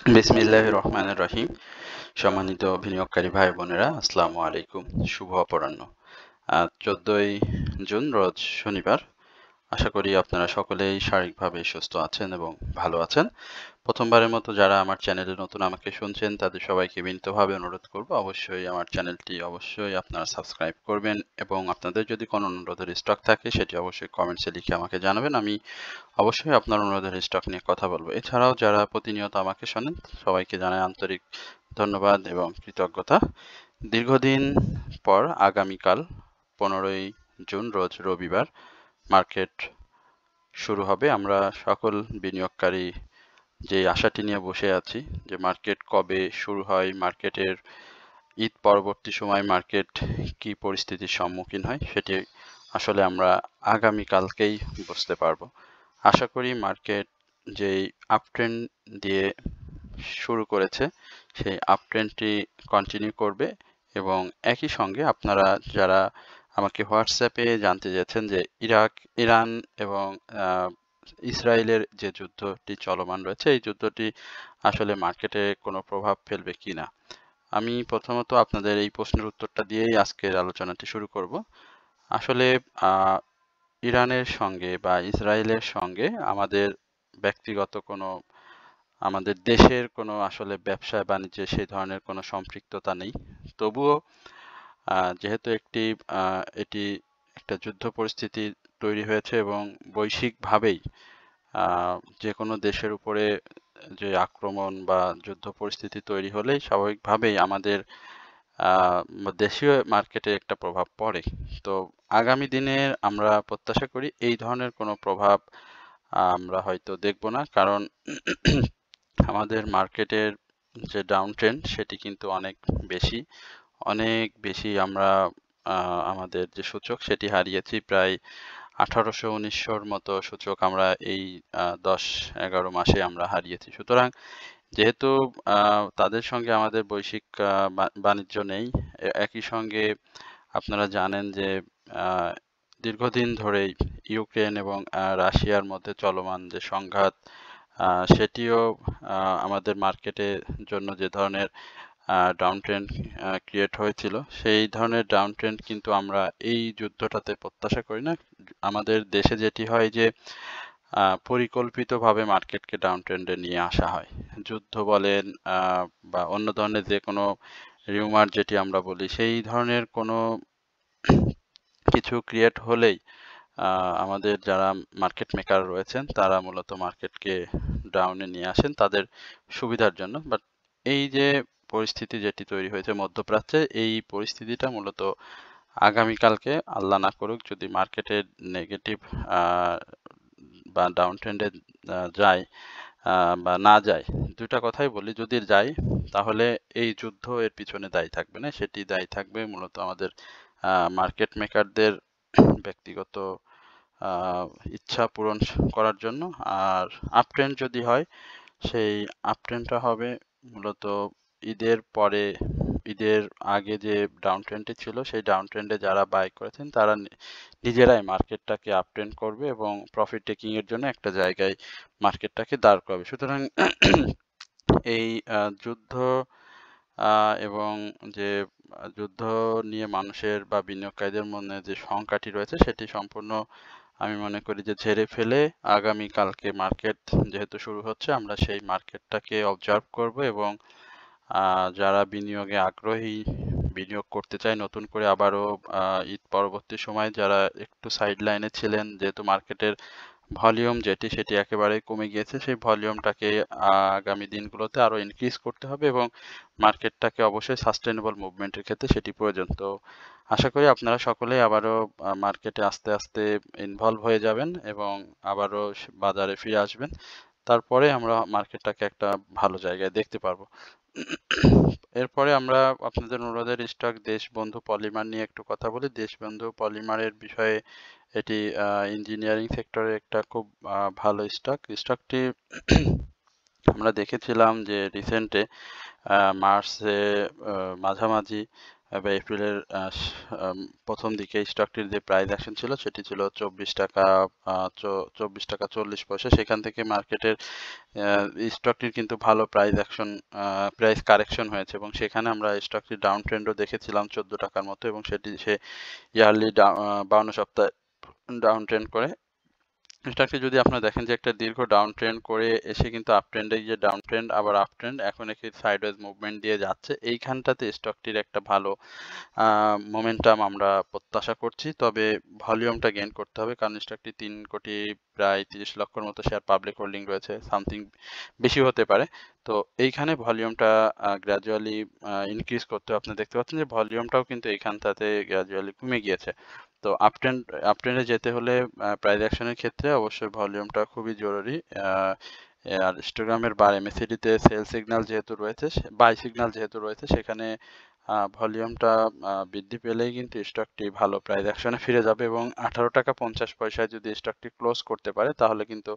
বিসমিল্লাহির রহমানির রহিম। সম্মানিত বিনিয়োগকারী ভাই বোনেরা, আসসালামু আলাইকুম। শুভ অপরাহ্ন। আজ 14ই জুন, রোজ শনিবার। আশা করি আপনারা সকলেই শারীরিকভাবে সুস্থ আছেন এবং ভালো আছেন। প্রথমবারের মতো যারা আমার চ্যানেলে নতুন আমাকে শুনছেন তাদের সবাইকে বিনীতভাবে অনুরোধ করব, অবশ্যই আমার চ্যানেলটি আপনারা সাবস্ক্রাইব করবেন এবং আপনাদের যদি কোনো অনুরোধের স্টক থাকে সেটি অবশ্যই কমেন্টসে লিখে আমাকে জানাবেন। আমি অবশ্যই আপনার অনুরোধের স্টক নিয়ে কথা বলবো। এছাড়াও যারা প্রতিনিয়ত আমাকে শোনেন সবাইকে জানাই আন্তরিক ধন্যবাদ এবং কৃতজ্ঞতা। দীর্ঘদিন পর আগামীকাল 15ই জুন, রোজ রবিবার, মার্কেট শুরু হবে। আমরা সকল বিনিয়োগকারী যে আশাটি নিয়ে বসে আছি যে মার্কেট কবে শুরু হয়, মার্কেটের ঈদ পরবর্তী সময় মার্কেট কি পরিস্থিতির সম্মুখীন হয়, সেটি আসলে আমরা আগামীকালকেই বুঝতে পারবো। আশা করি মার্কেট যেই আপট্রেন্ড দিয়ে শুরু করেছে সেই আপট্রেন্ডটি কন্টিনিউ করবে এবং একই সঙ্গে আপনারা যারা আমাকে হোয়াটসঅ্যাপে জানতে চেয়েছেন যে ইরান এবং ইসরায়েলের যে যুদ্ধটি চলমান রয়েছে এই যুদ্ধটি আসলে মার্কেটে কোনো প্রভাব ফেলবে কিনা, আমি প্রথমত আপনাদের এই প্রশ্নের উত্তরটা দিয়েই আজকের আলোচনাটি শুরু করব। আসলে ইরানের সঙ্গে বা ইসরায়েলের সঙ্গে ব্যক্তিগত কোনো আমাদের দেশের কোনো আসলে ব্যবসা বাণিজ্যে সেই ধরনের কোনো সম্পৃক্ততা নেই। তবুও যেহেতু এটি একটা যুদ্ধ পরিস্থিতি তৈরি হয়েছে এবং বৈশ্বিকভাবেই যে কোনো দেশের উপরে যে আক্রমণ বা যুদ্ধ পরিস্থিতি তৈরি হলেই স্বাভাবিকভাবেই আমাদের দেশীয় মার্কেটে একটা প্রভাব পড়ে। তো আগামী দিনে আমরা প্রত্যাশা করি এই ধরনের কোনো প্রভাব আমরা হয়তো দেখব না, কারণ আমাদের মার্কেটের যে ডাউন ট্রেন্ড সেটি কিন্তু অনেক বেশি আমরা আমাদের যে সূচক সেটি হারিয়েছি প্রায় 1800-1900-র মতো সূচক আমরা এই 10-11 মাসে আমরা হারিয়েছি। সুতরাং যেহেতু তাদের সঙ্গে আমাদের বৈশ্বিক বাণিজ্য নেই, একই সঙ্গে আপনারা জানেন যে দীর্ঘদিন ধরেই ইউক্রেন এবং রাশিয়ার মধ্যে চলমান যে সংঘাত সেটিও আমাদের মার্কেটের জন্য যে ধরনের ডাউন ট্রেন্ড ক্রিয়েট হয়েছিল সেই ধরনের ডাউন ট্রেন্ড কিন্তু আমরা এই যুদ্ধটাতে প্রত্যাশা করি না। আমাদের দেশে যেটি হয় যে পরিকল্পিতভাবে মার্কেটকে ডাউন ট্রেন্ডে নিয়ে আসা হয়। যুদ্ধ বলেন বা অন্য ধরনের যে কোনো রিউমার যেটি আমরা বলি, সেই ধরনের কোনো কিছু ক্রিয়েট হলেই আমাদের যারা মার্কেট মেকার রয়েছেন তারা মূলত মার্কেটকে ডাউনে নিয়ে আসেন তাদের সুবিধার জন্য। বাট এই যে পরিস্থিতি যেটি তৈরি হয়েছে মধ্যপ্রাচ্যে, এই পরিস্থিতিটা মূলত আগামীকালকে আল্লাহ না করুক যদি মার্কেটের নেগেটিভ বা ডাউন ট্রেন্ডে যায় বা না যায়, দুটা কথাই বলি, যদি যায় তাহলে এই যুদ্ধ এর পিছনে দায়ী থাকবে না, সেটি দায়ী থাকবে মূলত আমাদের মার্কেট মেকারদের ব্যক্তিগত ইচ্ছা পূরণ করার জন্য। আর আপট্রেন্ড যদি হয় সেই আপট্রেন্ডটা হবে মূলত ঈদের পরে, ঈদের আগে যে ডাউন ট্রেন্ডটি ছিল সেই ডাউন ট্রেন্ডে যারা বাই করেছেন তারা নিজেরাই মার্কেটটাকে আপট্রেন্ড করবে এবং প্রফিট টেকিং এর জন্য একটা জায়গায় মার্কেটটাকে দাঁড় করাবে। সুতরাং এই যুদ্ধ এবং যে যুদ্ধ নিয়ে মানুষের বা বিনিয়োগকারীদের মনে যে শঙ্কাটি রয়েছে সেটি সম্পূর্ণ আমি মনে করি যে ঝেড়ে ফেলে আগামীকালকে মার্কেট যেহেতু শুরু হচ্ছে আমরা সেই মার্কেটটাকে অবজার্ভ করব এবং যারা বিনিয়োগে আগ্রহী, বিনিয়োগ করতে চায় নতুন করে আবারও ঈদ পরবর্তী সময় যারা একটু সাইড লাইনে ছিলেন, যেহেতু মার্কেটের ভলিউম সেটি একেবারে কমে গিয়েছে, সেই ভলিউমটাকে আগামী দিনগুলোতে আরো ইনক্রিজ করতে হবে এবং মার্কেটটাকে অবশ্যই সাস্টেনেবল মুভমেন্টের ক্ষেত্রে সেটি প্রয়োজন। তো আশা করি আপনারা সকলেই আবারও মার্কেটে আস্তে আস্তে ইনভলভ হয়ে যাবেন এবং আবারও বাজারে ফিরে আসবেন। তারপরে আমরা মার্কেটটাকে একটা ভালো জায়গায় দেখতে পারবো। এরপরে আমরা আপনাদের অনুরোধের স্টক দেশবন্ধু পলিমার নিয়ে একটু কথা বলি। দেশবন্ধু পলিমারের বিষয়ে এটি ইঞ্জিনিয়ারিং সেক্টরে একটা খুব ভালো স্টকটি আমরা দেখেছিলাম যে রিসেন্টে মার্চে মাঝামাঝি এপ্রিলের প্রথম দিকে স্টকটির যে প্রাইস অ্যাকশন ছিল সেটি ছিল 24 টাকা 24 টাকা 40 পয়সা। সেখান থেকে মার্কেটের স্টকটির কিন্তু ভালো প্রাইস কারেকশন হয়েছে এবং সেখানে আমরা স্টকটির ডাউন ট্রেন্ডও দেখেছিলাম 14 টাকার মতো এবং সে ইয়ারলি 52 সপ্তাহে ডাউন ট্রেন্ড করে। স্টকটি যদি আপনারা দেখেন যে একটা দীর্ঘ ডাউন ট্রেন্ড করে এসে কিন্তু আপ ট্রেন্ডে গিয়ে ডাউন ট্রেন্ড আবার আপ ট্রেন্ড এখন একটি সাইডওয়েজ মুভমেন্ট দিয়ে যাচ্ছে, এইখানটাতে স্টকটির একটা ভালো মোমেন্টাম আমরা প্রত্যাশা করছি। তবে ভলিউমটা গেইন করতে হবে কারণ স্টকটি 3 কোটি প্রায় 30 লক্ষর মতো শেয়ার পাবলিক হোল্ডিং রয়েছে, সামথিং বেশি হতে পারে। তো এইখানে ভলিউমটা গ্র্যাজুয়ালি ইনক্রিজ করতে হবে। আপনি দেখতে পাচ্ছেন যে ভলিউমটাও কিন্তু এইখানটাতে গ্র্যাজুয়ালি কমে গিয়েছে। তো আপট্রেন্ডে যেতে হলে প্রাইস অ্যাকশনের ক্ষেত্রে অবশ্যই ভলিউমটা খুবই জরুরি। আর হিস্টোগ্রামের বার এমএসিডিতে সেল সিগন্যাল যেহেতু রয়েছে, বাই সিগন্যাল যেহেতু রয়েছে, সেখানে ভলিউমটা বৃদ্ধি পেলেই কিন্তু স্টকটি ভালো প্রাইস অ্যাকশনে ফিরে যাবে এবং 18 টাকা 50 পয়সায় যদি স্টকটি ক্লোজ করতে পারে তাহলে কিন্তু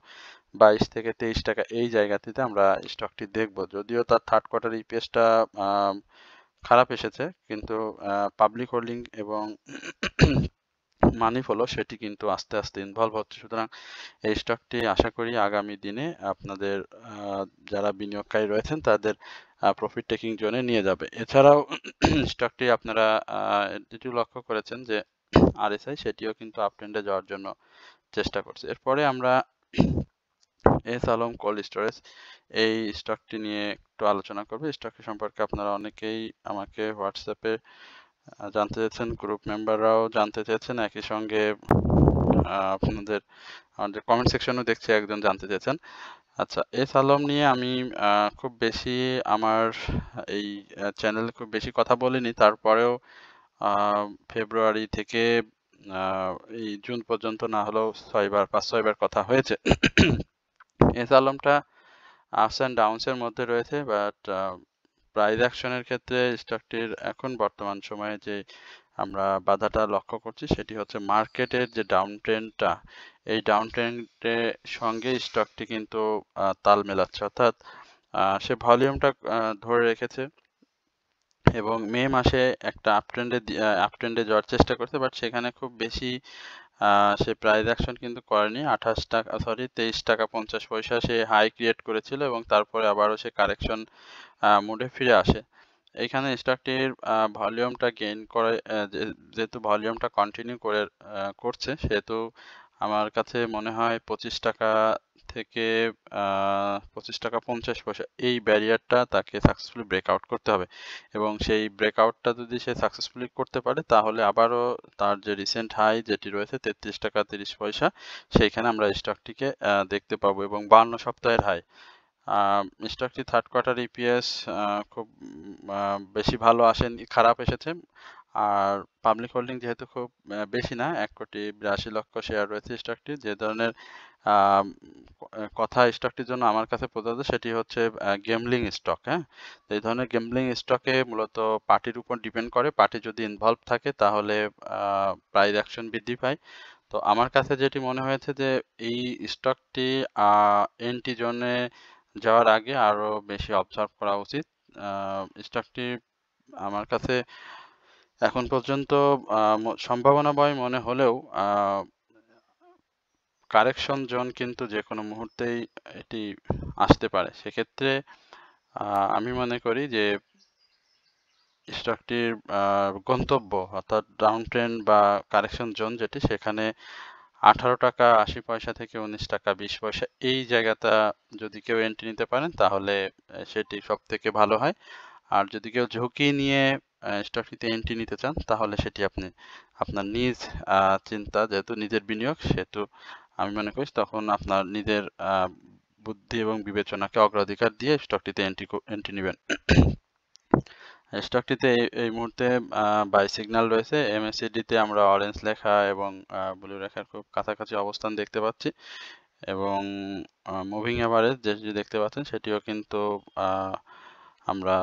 22 থেকে 23 টাকা এই জায়গাটিতে আমরা স্টকটি দেখব। যদিও তার থার্ড কোয়ার্টার ইপিএসটা খারাপ এসেছে, কিন্তু পাবলিক হোল্ডিং এবং মানি ফলো সেটি কিন্তু আস্তে আস্তে ইনভলভ হচ্ছে। সুতরাং এই স্টকটি আশা করি আগামী দিনে আপনাদের যারা বিনিয়োগকারী রয়েছেন তাদের প্রফিট টেকিং জোনে নিয়ে যাবে। এছাড়াও স্টকটি আপনারা যেটি লক্ষ্য করেছেন যে আরএসআই সেটিও কিন্তু আপট্রেন্ডে যাওয়ার জন্য চেষ্টা করছে। এরপরে আমরা এস আলম কোল্ড স্টোরেজ এই স্টকটি নিয়ে একটু আলোচনা করব। স্টকটি সম্পর্কে আপনারা অনেকেই আমাকে হোয়াটসঅ্যাপে জানতে চেয়েছেন, গ্রুপ মেম্বাররাও জানতে চেয়েছেন, একই সঙ্গে আপনাদের আমাদের কমেন্ট সেকশনেও দেখছি একজন জানতে চেয়েছেন। আচ্ছা, এস আলম নিয়ে আমি খুব বেশি আমার এই চ্যানেলে খুব বেশি কথা বলিনি, তারপরেও ফেব্রুয়ারি থেকে এই জুন পর্যন্ত না হলেও 5-6 বার কথা হয়েছে। এস আলমটা আপস অ্যান্ড ডাউনসের মধ্যে রয়েছে, বাট প্রাইস অ্যাকশনের ক্ষেত্রে স্টকটির এখন বর্তমান সময়ে যে আমরা বাধাটা লক্ষ্য করছি সেটি হচ্ছে মার্কেটের যে ডাউন ট্রেন্ডটা, এই ডাউন ট্রেন্ডের সঙ্গে স্টকটি কিন্তু তাল মেলাচ্ছে, অর্থাৎ সে ভলিউমটা ধরে রেখেছে এবং মে মাসে একটা আপট্রেন্ডে যাওয়ার চেষ্টা করছে, বাট সেখানে খুব বেশি সে প্রাইস অ্যাকশন কিন্তু করেনি। 23 টাকা 50 পয়সা সে হাই ক্রিয়েট করেছিল এবং তারপরে আবারও সে কারেকশন মোডে ফিরে আসে। এইখানে স্টকটির ভলিউমটা গেইন করে, যেহেতু ভলিউমটা কন্টিনিউ করছে, সেহেতু আমার কাছে মনে হয় 25 টাকা থেকে 25 টাকা 50 পয়সা এই ব্যারিয়ারটা তাকে সাকসেসফুলি ব্রেকআউট করতে হবে এবং সেই ব্রেকআউটটা যদি সে সাকসেসফুলি করতে পারে তাহলে আবারও তার যে রিসেন্ট হাই যেটি রয়েছে 33 টাকা 30 পয়সা, সেইখানে আমরা স্টকটিকে দেখতে পাবো এবং 52 সপ্তাহের হাই। স্টকটি থার্ড কোয়ার্টার ইপিএস খুব বেশি ভালো আসেনি, খারাপ এসেছে। আর পাবলিক হোল্ডিং যেহেতু খুব বেশি না, 1,82,00,000 শেয়ার রয়েছে স্টকটি, যে ধরনের কথা স্টকটির জন্য আমার কাছে প্রযোজ্য সেটি হচ্ছে গেমলিং স্টক। হ্যাঁ, এই ধরনের গেমলিং স্টকে মূলত পার্টির উপর ডিপেন্ড করে, পার্টি যদি ইনভলভ থাকে তাহলে প্রাইস অ্যাকশন বৃদ্ধি পায়। তো আমার কাছে যেটি মনে হয়েছে যে এই স্টকটি এন্ট্রি জোনে যাওয়ার আগে আরো বেশি অবজার্ভ করা উচিত। স্টকটি আমার কাছে এখন পর্যন্ত সম্ভাবনাময় মনে হলেও কারেকশন জোন কিন্তু যে কোনো মুহূর্তেই এটি আসতে পারে। সেক্ষেত্রে আমি মনে করি যে স্টকটির গন্তব্য অর্থাৎ ডাউন ট্রেন্ড বা কারেকশন জোন যেটি, সেখানে 18 টাকা 80 পয়সা থেকে 19 টাকা 20 পয়সা এই জায়গাটা যদি কেউ এন্ট্রি নিতে পারেন তাহলে সেটি সব থেকে ভালো হয়। আর যদি কেউ ঝুঁকি নিয়ে স্টকটিতে এন্ট্রি নিতে চান তাহলে সেটি আপনি আপনার নিজ চিন্তা, যেহেতু নিজের বিনিয়োগ, সেহেতু আমি মনে করি তখন আপনার নিজের বুদ্ধি এবং বিবেচনাকে অগ্রাধিকার দিয়ে স্টকটিতে এন্ট্রি নেবেন। স্টকটিতে এই মুহূর্তে বাই সিগন্যাল রয়েছে। এমএসিডিতে আমরা অরেঞ্জ লেখা এবং ব্লু লেখার খুব কাছাকাছি অবস্থান দেখতে পাচ্ছি এবং মুভিং এভারেজ যেটি দেখতে পাচ্ছেন সেটিও কিন্তু আমরা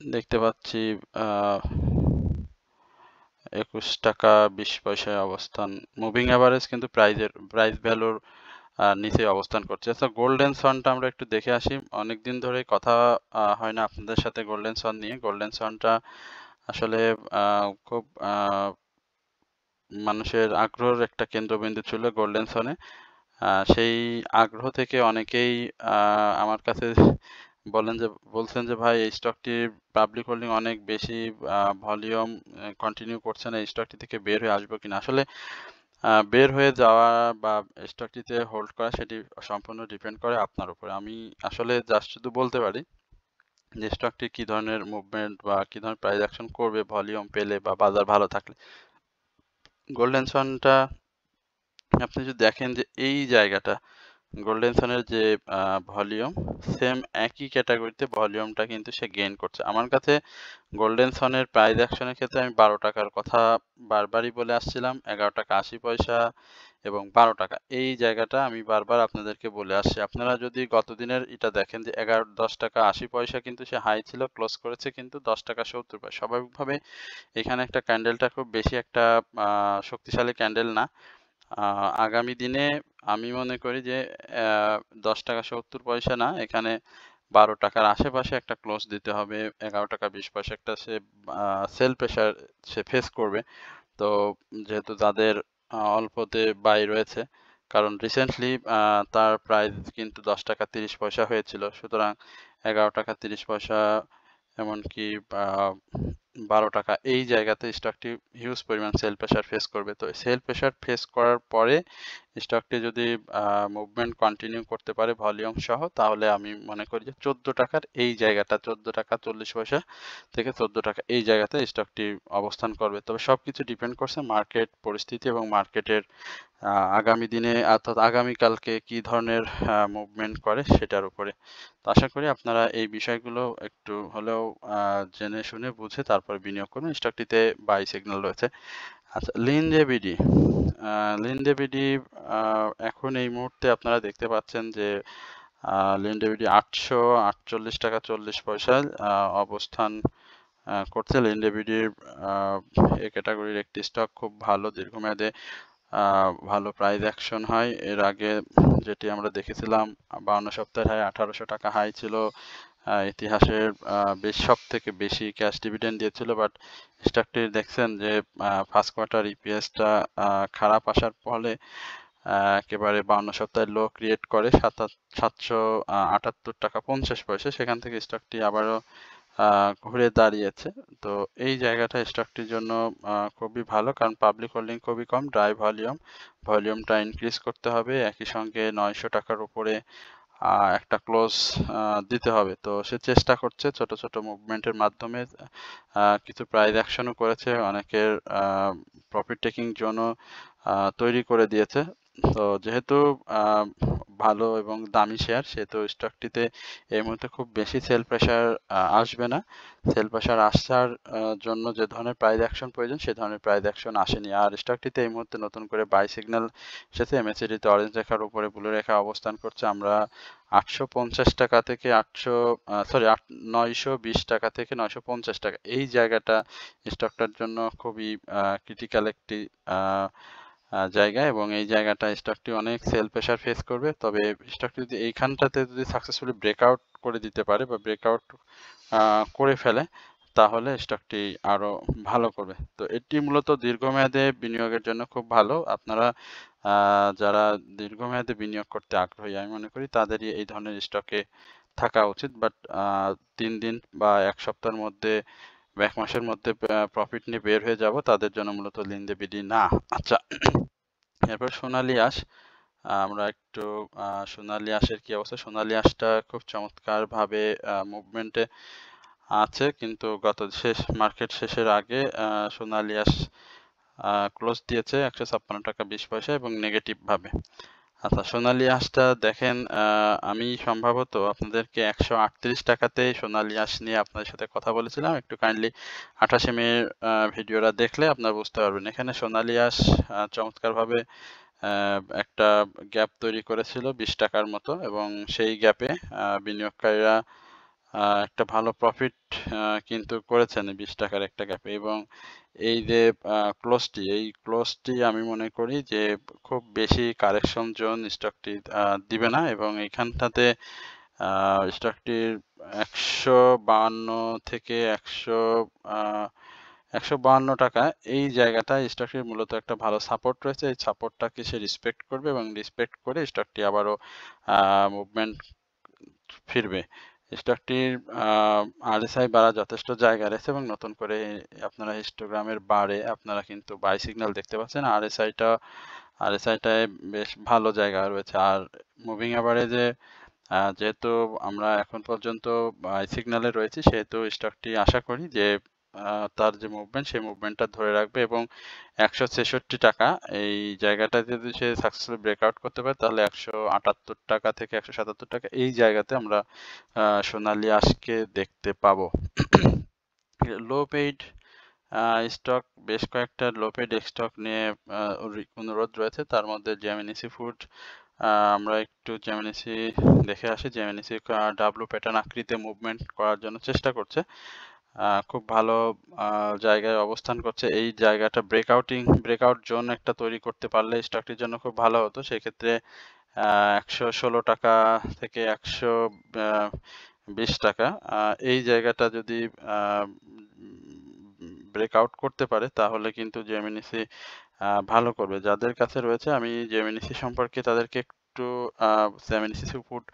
দেখতে পাচ্ছি 21 টাকা 20 পয়সায় অবস্থান। মুভিং এভারেজ কিন্তু প্রাইস ভ্যালুর নিচে অবস্থান করছে। আচ্ছা, গোল্ডেন সনটা আমরা একটু দেখে আসি। অনেকদিন ধরে কথা হয় না আপনাদের সাথে গোল্ডেন সন নিয়ে। গোল্ডেন সনটা আসলে খুব মানুষের আগ্রহের একটা কেন্দ্রবিন্দু ছিল গোল্ডেন সনে। সেই আগ্রহ থেকে অনেকেই আমার কাছে বলছেন যে ভাই এই স্টকটির পাবলিক হোল্ডিং অনেক বেশি, ভলিউম কন্টিনিউ করছে না, এই স্টকটি থেকে বের হয়ে আসবো কিনা। আসলে বের হয়ে যাওয়া বা স্টকটিতে হোল্ড করা সেটি সম্পূর্ণ ডিপেন্ড করে আপনার উপরে। আমি আসলে জাস্ট শুধু বলতে পারি যে স্টকটি কি ধরনের মুভমেন্ট বা কি ধরনের প্রাইস অ্যাকশন করবে ভলিউম পেলে বা বাজার ভালো থাকলে। গোল্ডেন সনটা আপনি যদি দেখেন যে এই জায়গাটা গোল্ডেন সানের যে ভলিউম, সেম একই ক্যাটাগরিতে ভলিউমটা কিন্তু সে গেইন করছে। আমার কাছে গোল্ডেন সনের প্রাইস অ্যাকশনের ক্ষেত্রে আমি 12 টাকার কথা বারবারই বলে আসছিলাম। 11 টাকা 80 পয়সা এবং 12 টাকা, এই জায়গাটা আমি বারবার আপনাদেরকে বলে আসছি। আপনারা যদি গতদিনের এটা দেখেন যে 10 টাকা 80 পয়সা কিন্তু সে হাই ছিল, ক্লোজ করেছে কিন্তু 10 টাকা 70 পয়সা। স্বাভাবিকভাবে এখানে একটা ক্যান্ডেলটা খুব বেশি একটা শক্তিশালী ক্যান্ডেল না। আগামী দিনে আমি মনে করি যে 10 টাকা 70 পয়সা না, এখানে 12 টাকার আশেপাশে একটা ক্লোজ দিতে হবে। 11 টাকা 20 পয়সা একটা সে সেল প্রেসার সে ফেস করবে। তো যেহেতু তাদের অল্পতে বাই রয়েছে, কারণ রিসেন্টলি তার প্রাইস কিন্তু 10 টাকা 30 পয়সা হয়েছিল। সুতরাং 11 টাকা 30 পয়সা এমনকি 12 টাকা, এই জায়গাতে স্টকটি হিউজ পরিমাণ সেল প্রেসার ফেস করবে। তো সেল প্রেসার ফেস করার পরে স্টকটি যদি মুভমেন্ট কন্টিনিউ করতে পারে ভলিউম সহ, তাহলে আমি মনে করি যে 14 টাকার এই জায়গাটা, 14 টাকা 40 পয়সা থেকে 14 টাকা এই জায়গাতে স্টকটি অবস্থান করবে। তবে সবকিছু ডিপেন্ড করছে মার্কেট পরিস্থিতি এবং মার্কেটের আগামী দিনে অর্থাৎ আগামীকালকে কি ধরনের মুভমেন্ট করে সেটার উপরে। তো আশা করি আপনারা এই বিষয়গুলো একটু হলেও জেনে শুনে বুঝে তারপরে বিনিয়োগ করুন। স্টকটিতে বাই সিগন্যাল রয়েছে। আচ্ছা, লিন্ডে বিডি এখন এই মুহূর্তে আপনারা দেখতে পাচ্ছেন যে লিন্ডে বিডি 848 টাকা 40 পয়সায় অবস্থান করছে। লিন্ডে বিডির এই ক্যাটাগরির একটি স্টক, খুব ভালো দীর্ঘমেয়াদে ভালো প্রাইস অ্যাকশন হয়। এর আগে যেটি আমরা দেখেছিলাম 52 সপ্তাহের হাই 1800 টাকা হাই ছিল, ইতিহাসের সব থেকে বেশি ক্যাশ ডিভিডেন্ড দিয়েছিল। বাট স্টকটি দেখছেন যে ফার্স্ট কোয়ার্টার ইপিএসটা খারাপ আসার ফলে একেবারে 52 সপ্তাহের লো ক্রিয়েট করে 778 টাকা 50 পয়সা। সেখান থেকে স্টকটি আবারও ঘুরে দাঁড়িয়েছে। তো এই জায়গাটা স্টকটির জন্য খুবই ভালো, কারণ পাবলিক হোল্ডিং খুবই কম, ড্রাই ভলিউমটা ইনক্রিজ করতে হবে, একই সঙ্গে 900 টাকার উপরে একটা ক্লোজ দিতে হবে। তো সে চেষ্টা করছে ছোট ছোট মুভমেন্টের মাধ্যমে, কিছু প্রাইস অ্যাকশনও করেছে, অনেকের প্রফিট টেকিং জোনও তৈরি করে দিয়েছে। তো যেহেতু ভালো এবং দামি শেয়ার, সেহেতু স্টকটিতে এই মুহূর্তে খুব বেশি সেল প্রেসার আসবে না। সেল প্রেসার আসার জন্য যে ধরনের প্রাইস অ্যাকশন প্রয়োজন সে ধরনের প্রাইস অ্যাকশন আসেনি। আর স্টকটিতে এই মুহূর্তে নতুন করে বাই সিগন্যাল এসেছে। এমএসিডিতে অরেঞ্জ রেখার উপরে ব্লু রেখা অবস্থান করছে। আমরা 850 টাকা থেকে 920 টাকা থেকে 950 টাকা, এই জায়গাটা স্টকটার জন্য খুবই ক্রিটিক্যাল একটি জায়গা, এবং এই জায়গাটা স্টকটি অনেক সেল প্রেসার ফেস করবে। তবে স্টকটি যদি এইখানটাতে যদি সাকসেসফুলি ব্রেকআউট করে দিতে পারে বা ব্রেকআউট করে ফেলে, তাহলে স্টকটি আরো ভালো করবে। তো এটি মূলত দীর্ঘমেয়াদে বিনিয়োগের জন্য খুব ভালো। আপনারা যারা দীর্ঘমেয়াদে বিনিয়োগ করতে আগ্রহী, আমি মনে করি তাদেরই এই ধরনের স্টকে থাকা উচিত। বাট 3 দিন বা 1 সপ্তাহের মধ্যে বা 1 মাসের মধ্যে প্রফিট নিয়ে বের হয়ে যাব, তাদের জন্য মূলত লিন্ডে বিডি না। আচ্ছা, এরপর সোনালী আঁশ। আমরা একটু সোনালী আঁশের কি অবস্থা। সোনালী আঁশটা খুব চমৎকার ভাবে মুভমেন্টে আছে, কিন্তু মার্কেট শেষের আগে সোনালী আঁশ ক্লোজ দিয়েছে 156 টাকা 20 পয়সা এবং নেগেটিভ ভাবে। আচ্ছা, সোনালী আঁশটা দেখেন, আমি সম্ভবত আপনাদেরকে 138 টাকাতে সোনালী আঁশ নিয়ে আপনাদের সাথে কথা বলেছিলাম। একটু কাইন্ডলি 28 এর ভিডিওটা দেখলে আপনারা বুঝতে পারবেন। এখানে সোনালী আঁশ চমৎকারভাবে একটা গ্যাপ তৈরি করেছিল 20 টাকার মতো, এবং সেই গ্যাপে বিনিয়োগকারীরা একটা ভালো প্রফিট কিন্তু করেছেন 20 টাকার একটা গ্যাপে। এবং এই যে এই ক্লোজটি আমি মনে করি যে খুব বেশি কারেকশন জোন স্টকটি দিবে না, এবং এইখানটাতে স্টকটির 152 থেকে 100 152 টাকা এই জায়গাটায় স্টকটির মূলত একটা ভালো সাপোর্ট রয়েছে। এই সাপোর্টটাকে সে রেসপেক্ট করবে এবং রেসপেক্ট করে স্টকটি আবারও মুভমেন্ট ফিরবে। স্টকটির আরএসআই বাড়া যথেষ্ট জায়গা রয়েছে এবং নতুন করে আপনারা হিস্টোগ্রামের বারে আপনারা কিন্তু বাই সিগন্যাল দেখতে পাচ্ছেন। আরএসআইটায় বেশ ভালো জায়গা রয়েছে। আর মুভিং অ্যাভারেজে যেহেতু আমরা এখন পর্যন্ত বাই সিগন্যালে রয়েছি, সেহেতু স্টকটি আশা করি যে তার যে মুভমেন্ট সেই মুভমেন্টটা ধরে রাখবে এবং 166 টাকা এই জায়গাটাতে যদি সে সাকসেসফুলি ব্রেকআউট করতে পারে তাহলে 178 টাকা থেকে 177 টাকা এই জায়গাতে আমরা সোনালী আঁশকে দেখতে পাবো। লো পেইড স্টক, বেশ কয়েকটা লো পেইড স্টক নিয়ে অনুরোধ রয়েছে। তার মধ্যে জেমিনিসি ফুড, আমরা একটু জেমিনিসি দেখে আসি। জেমিনিসি ডাব্লু প্যাটার্ন আকৃতিতে মুভমেন্ট করার জন্য চেষ্টা করছে, খুব ভালো জায়গায় অবস্থান করছে। এই জায়গাটা ব্রেকআউট জোন একটা তৈরি করতে পারলে স্টকটির জন্য খুব ভালো হতো। সেক্ষেত্রে 116 টাকা থেকে 120 টাকা এই জায়গাটা যদি ব্রেকআউট করতে পারে তাহলে কিন্তু জেমিনিসি ভালো করবে। যাদের কাছে রয়েছে, আমি জেমিনিসি সম্পর্কে তাদেরকে একটু জেমিনিসি ফুড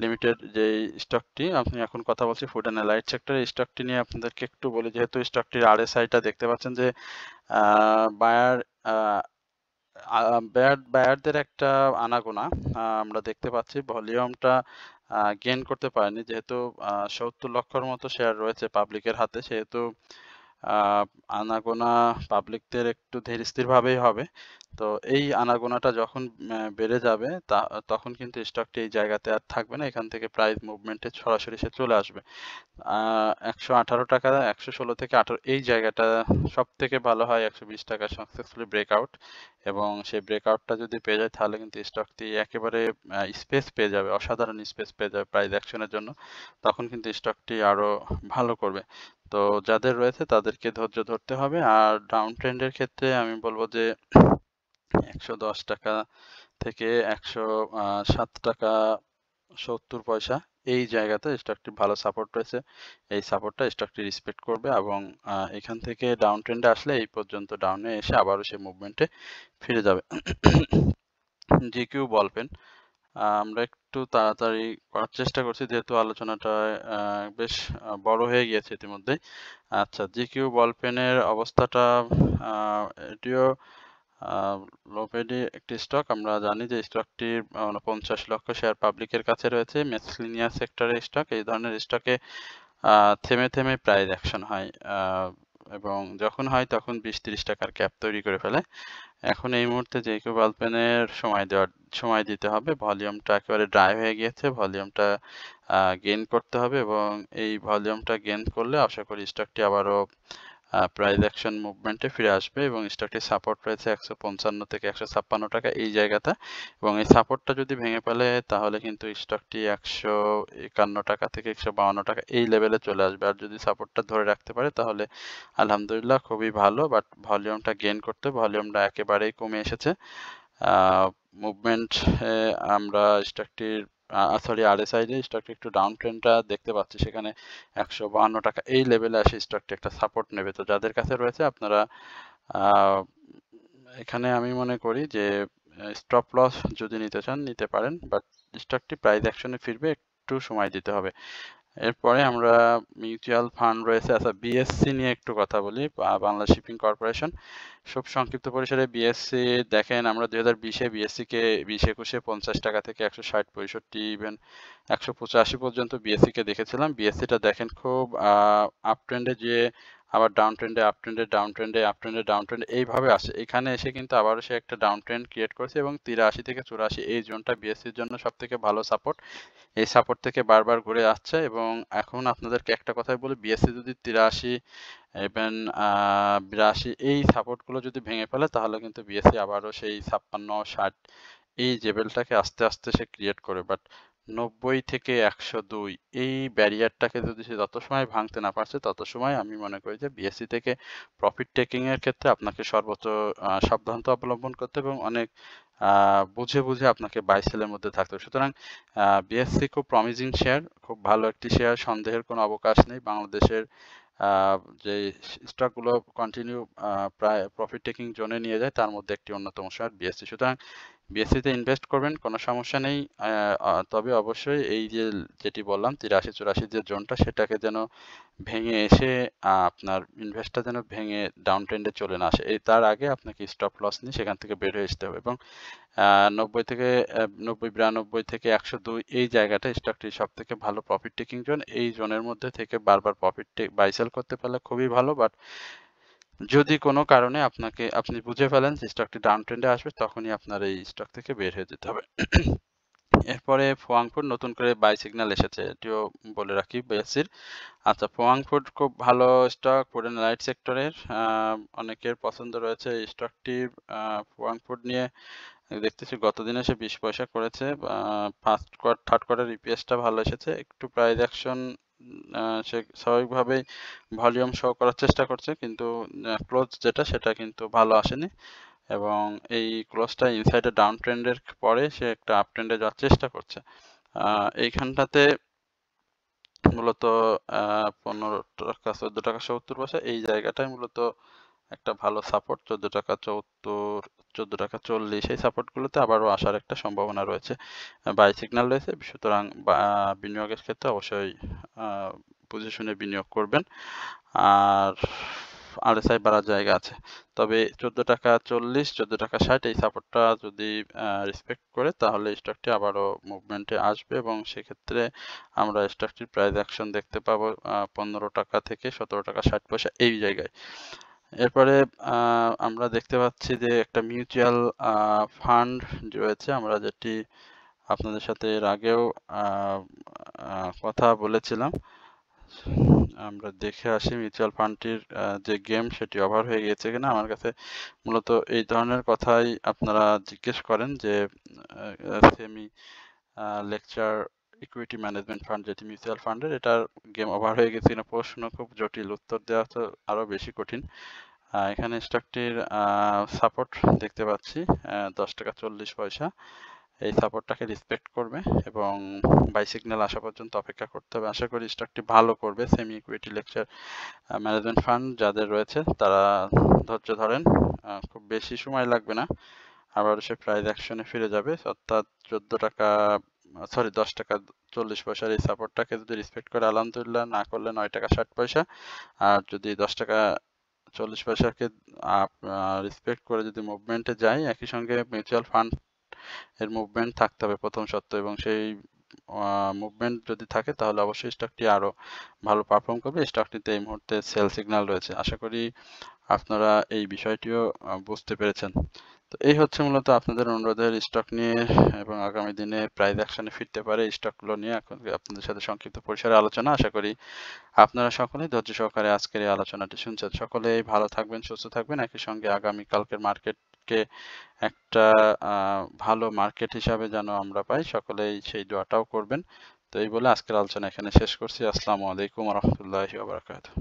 লিমিটেড যে স্টকটি আপনি এখন কথা বলছি, ফুড অ্যান্ড অ্যালাইড সেক্টরের স্টকটি নিয়ে আপনাদেরকে একটু বলি। যেহেতু স্টকটির আরএসআইটা দেখতে পাচ্ছেন যে বায়ারদের একটা আনাগোনা আমরা দেখতে পাচ্ছি। ভলিউমটা গেইন করতে পারেনি, যেহেতু 70 লক্ষর মতো শেয়ার রয়েছে পাবলিকের হাতে, সেহেতু আনাগোনা পাবলিকদের একটু ধীর স্থির ভাবেই হবে। তো এই আনাগোনাটা যখন বেড়ে যাবে তখন কিন্তু স্টকটি এই জায়গাতে আর থাকবে না, এখান থেকে প্রাইস মুভমেন্টে সরাসরি সে চলে আসবে। 118 টাকা, 116 থেকে 18 এই জায়গাটা সব থেকে ভালো হয় 120 টাকা সাকসেসফুলি ব্রেকআউট, এবং সেই ব্রেকআউটটা যদি পেয়ে যায় তাহলে কিন্তু স্টকটি একেবারে স্পেস পেয়ে যাবে, অসাধারণ স্পেস পেয়ে যাবে প্রাইস অ্যাকশনের জন্য। তখন কিন্তু স্টকটি আরো ভালো করবে। তো যাদের রয়েছে তাদেরকে ধৈর্য ধরতে হবে। আর ডাউন ট্রেন্ডের ক্ষেত্রে আমি বলবো যে 110 টাকা থেকে 107 টাকা 70 পয়সা এই জায়গাতে স্টকটি ভালো সাপোর্ট রয়েছে। এই সাপোর্টটা স্টকটি রেসপেক্ট করবে এবং এখান থেকে ডাউন ট্রেন্ডে আসলে এই পর্যন্ত ডাউনে এসে আবারও সে মুভমেন্টে ফিরে যাবে। জিকিউ বল পেন, আমরা একটু তাড়াতাড়ি করার চেষ্টা করছি যেহেতু আলোচনাটা বেশ বড় হয়ে গিয়েছে ইতিমধ্যে। আচ্ছা, জিকিউ বল পেনের অবস্থাটা এটিও লো পেডে একটি স্টক। আমরা জানি যে স্টকটির 50 লক্ষ শেয়ার পাবলিকের কাছে রয়েছে। মেসলিনিয়াস সেক্টরের স্টক, এই ধরনের স্টকে থেমে থেমে প্রাইস অ্যাকশন হয় এবং যখন হয় তখন 20-30 টাকার ক্যাপ তৈরি করে ফেলে। এখন এই মুহূর্তে জেইকো বালপেনের সময় দিতে হবে। ভলিউমটা একেবারে ড্রাই হয়ে গিয়েছে, ভলিউমটা গেইন করতে হবে এবং এই ভলিউমটা গেইন করলে আশা করি স্টকটি আবারও প্রাইস অ্যাকশন মুভমেন্টে ফিরে আসবে এবং স্টকটির সাপোর্ট রয়েছে 155 থেকে 156 টাকা এই জায়গাটা, এবং এই সাপোর্টটা যদি ভেঙে ফেলে তাহলে কিন্তু স্টকটি 151 টাকা থেকে 152 টাকা এই লেভেলে চলে আসবে। আর যদি সাপোর্টটা ধরে রাখতে পারে তাহলে আলহামদুলিল্লাহ খুবই ভালো, বাট ভলিউমটা গেইন করতে ভলিউমটা একেবারেই কমে এসেছে। মুভমেন্ট আমরা স্টকটির সরি আরএসআই যে স্টকটি একটু ডাউন ট্রেন্ডটা দেখতে পাচ্ছি, সেখানে 152 টাকা এই লেভেলে আসে স্টকটি একটা সাপোর্ট নেবে। তো যাদের কাছে রয়েছে আপনারা এখানে আমি মনে করি যে স্টপ লস যদি নিতে চান নিতে পারেন, বাট স্টকটি প্রাইস অ্যাকশনে ফিরবে, একটু সময় দিতে হবে। এরপরে আমরা মিউচুয়াল ফান্ড রয়েছে। আচ্ছা, বিএসসি নিয়ে একটু কথা বলি, বাংলা শিপিং কর্পোরেশন। খুব সংক্ষিপ্ত পরিসরে বিএসসি দেখেন, আমরা 2020-এ বিএসসিকে 20-21-এ 50 টাকা থেকে 160-65 ইভেন 185 পর্যন্ত বিএসসিকে দেখেছিলাম। বিএসসিটা দেখেন খুব আপ ট্রেন্ডে, যে আবার ডাউন ট্রেন্ডে, আপ ট্রেন্ডে, ডাউন ট্রেন্ডে, আপ ট্রেন্ডে, ডাউন ট্রেন্ডে এইভাবে আসে। এখানে এসে কিন্তু আবারও সে একটা ডাউন ট্রেন্ড ক্রিয়েট করেছে এবং 83 থেকে 84 এই জোনটা বিএসসির জন্য সব থেকে ভালো সাপোর্ট। এই সাপোর্ট থেকে বারবার ঘুরে আসছে এবং এখন আপনাদেরকে একটা কথাই বলি, বিএসসি যদি 83 ইভেন 82 এই সাপোর্টগুলো যদি ভেঙে ফেলে তাহলে কিন্তু বিএসসি আবারও সেই 56-60 এই লেভেলটাকে আস্তে আস্তে সে ক্রিয়েট করে। বাট 90 থেকে 102 এই ব্যারিয়ারটাকে যদি সে যত সময় ভাঙতে না পারছে তত সময় আমি মনে করি যে বিএসসি থেকে প্রফিট টেকিং এর ক্ষেত্রে আপনাকে সর্বোচ্চ সাবধানতা অবলম্বন করতে এবং অনেক বুঝে বুঝে আপনাকে বাই সেলের মধ্যে থাকতে হবে। সুতরাং বিএসসি খুব প্রমিজিং শেয়ার, খুব ভালো একটি শেয়ার, সন্দেহের কোনো অবকাশ নেই। বাংলাদেশের যে স্টকগুলো কন্টিনিউ প্রায় প্রফিট টেকিং জোনে নিয়ে যায় তার মধ্যে একটি অন্যতম শেয়ার বিএসসি। সুতরাং বিএসসিতে ইনভেস্ট করবেন, কোনো সমস্যা নেই। তবে অবশ্যই এই যে যেটি বললাম 83-84 যে জোনটা, সেটাকে যেন ভেঙে এসে আপনার ইনভেস্টটা যেন ভেঙে ডাউন ট্রেন্ডে চলে না আসে, এই তার আগে আপনাকে স্টপ লস নিয়ে সেখান থেকে বের হয়ে আসতে হবে। এবং 92 থেকে 102 এই জায়গাটা স্টকটি সব থেকে ভালো প্রফিট টেকিং জোন। এই জোনের মধ্যে থেকে বারবার প্রফিট বাই সেল করতে পারলে খুবই ভালো। বাট যদি কোনো কারণে আপনি বুঝে ফেলেন যে স্টকটি ডাউন ট্রেন্ডে আসবে, তখনই আপনার এই স্টক থেকে বের হয়ে যেতে হবে। এরপরে ফোয়াং ফুড নতুন করে বাই সিগন্যাল এসেছে, এটিও বলে রাখি বিএসসির। আচ্ছা, ফোয়াং ফুড খুব ভালো স্টক, ফুড অ্যান্ড লাইট সেক্টরের অনেকের পছন্দ রয়েছে এই স্টকটির। ফোয়াং ফুড নিয়ে দেখতেছি গত দিনে সে 20 পয়সা করেছে। থার্ড কোয়ার্টার ইপিএসটা ভালো এসেছে, একটু প্রাইস অ্যাকশন সে স্বাভাবিকভাবেই ভলিউম শো করার চেষ্টা করছে, কিন্তু ক্লোজ যেটা সেটা কিন্তু ভালো আসেনি। এবং এই ক্লোজটা ইনসাইডে ডাউন ট্রেন্ডের পরে সে একটা আপ ট্রেন্ডে যাওয়ার চেষ্টা করছে। এইখানটাতে মূলত 15 টাকা 14 টাকা 70 পয়সা এই জায়গাটায় মূলত একটা ভালো সাপোর্ট। 14 টাকা 74, 14 টাকা 40 এই সাপোর্টগুলোতে আবারও আসার একটা সম্ভাবনা রয়েছে, বাই সিগন্যাল রয়েছে। সুতরাং বিনিয়োগের ক্ষেত্রে অবশ্যই বুঝে শুনে বিনিয়োগ করবেন। আর আরএসআই বাড়ার জায়গা আছে, তবে 14 টাকা 40, 14 টাকা 60 এই সাপোর্টটা যদি রেসপেক্ট করে তাহলে স্টকটি আবারও মুভমেন্টে আসবে, এবং সেক্ষেত্রে আমরা স্টকটির প্রাইস অ্যাকশন দেখতে পাবো 15 টাকা থেকে 17 টাকা 60 পয়সা এই জায়গায়। এরপরে আমরা দেখতে পাচ্ছি যে একটা মিউচুয়াল ফান্ড রয়েছে, আমরা যেটি আপনাদের সাথে এর আগেও কথা বলেছিলাম। আমরা দেখে আসি মিউচুয়াল ফান্ডটির যে গেম সেটি ওভার হয়ে গিয়েছে কিনা। আমার কাছে মূলত এই ধরনের কথাই আপনারা জিজ্ঞেস করেন যে semi lecture equity management fund যেটি মিউচুয়াল ফান্ডের, এটার গেম ওভার হয়ে গেছে কিনা প্রশ্ন খুব জটিল, উত্তর দেওয়া তো আরো বেশি কঠিন। এখানে স্টকটির সাপোর্ট দেখতে পাচ্ছি 10 টাকা 40 পয়সা, এই সাপোর্টটাকে রেসপেক্ট করবে এবং বাই সিগন্যাল আসা পর্যন্ত অপেক্ষা করতে হবে। আশা করি স্টকটি ভালো করবে। Semi equity lecture management fund যাদের রয়েছে তারা ধৈর্য ধরেন, খুব বেশি সময় লাগবে না, আবার সে প্রাইস অ্যাকশনে ফিরে যাবে। অর্থাৎ 10 টাকা 40 পয়সার এই সাপোর্টটাকে যদি রেসপেক্ট করে আলহামদুলিল্লাহ, না করলে 9 টাকা 60 পয়সা। আর যদি 10 টাকা 40 পয়সাকে রেসপেক্ট করে যদি মুভমেন্টে যায়, একই সঙ্গে মিউচুয়াল ফান্ড এর মুভমেন্ট থাকতে হবে প্রথম শর্ত, এবং সেই মুভমেন্ট যদি থাকে তাহলে অবশ্যই স্টকটি আরো ভালো পারফর্ম করবে। স্টকটিতে এই মুহূর্তে সেল সিগন্যাল রয়েছে। আশা করি আপনারা এই বিষয়টিও বুঝতে পেরেছেন। তো এই হচ্ছে মূলত আপনাদের অনুরোধের স্টক নিয়ে এবং আগামী দিনে প্রাইস অ্যাকশনে ফিরতে পারে এই স্টকগুলো নিয়ে এখন আপনাদের সাথে সংক্ষিপ্ত পরিসরে আলোচনা। আশা করি আপনারা সকলেই ধৈর্য সহকারে আজকের এই আলোচনাটি শুনছেন। সকলেই ভালো থাকবেন, সুস্থ থাকবেন। একই সঙ্গে আগামী কালকের মার্কেটকে একটা ভালো মার্কেট হিসাবে যেন আমরা পাই, সকলেই সেই দোয়াটাও করবেন। তো এই বলে আজকের আলোচনা এখানে শেষ করছি। আসসালামু আলাইকুম ওয়া রাহমাতুল্লাহি ওয়া বারাকাতুহু।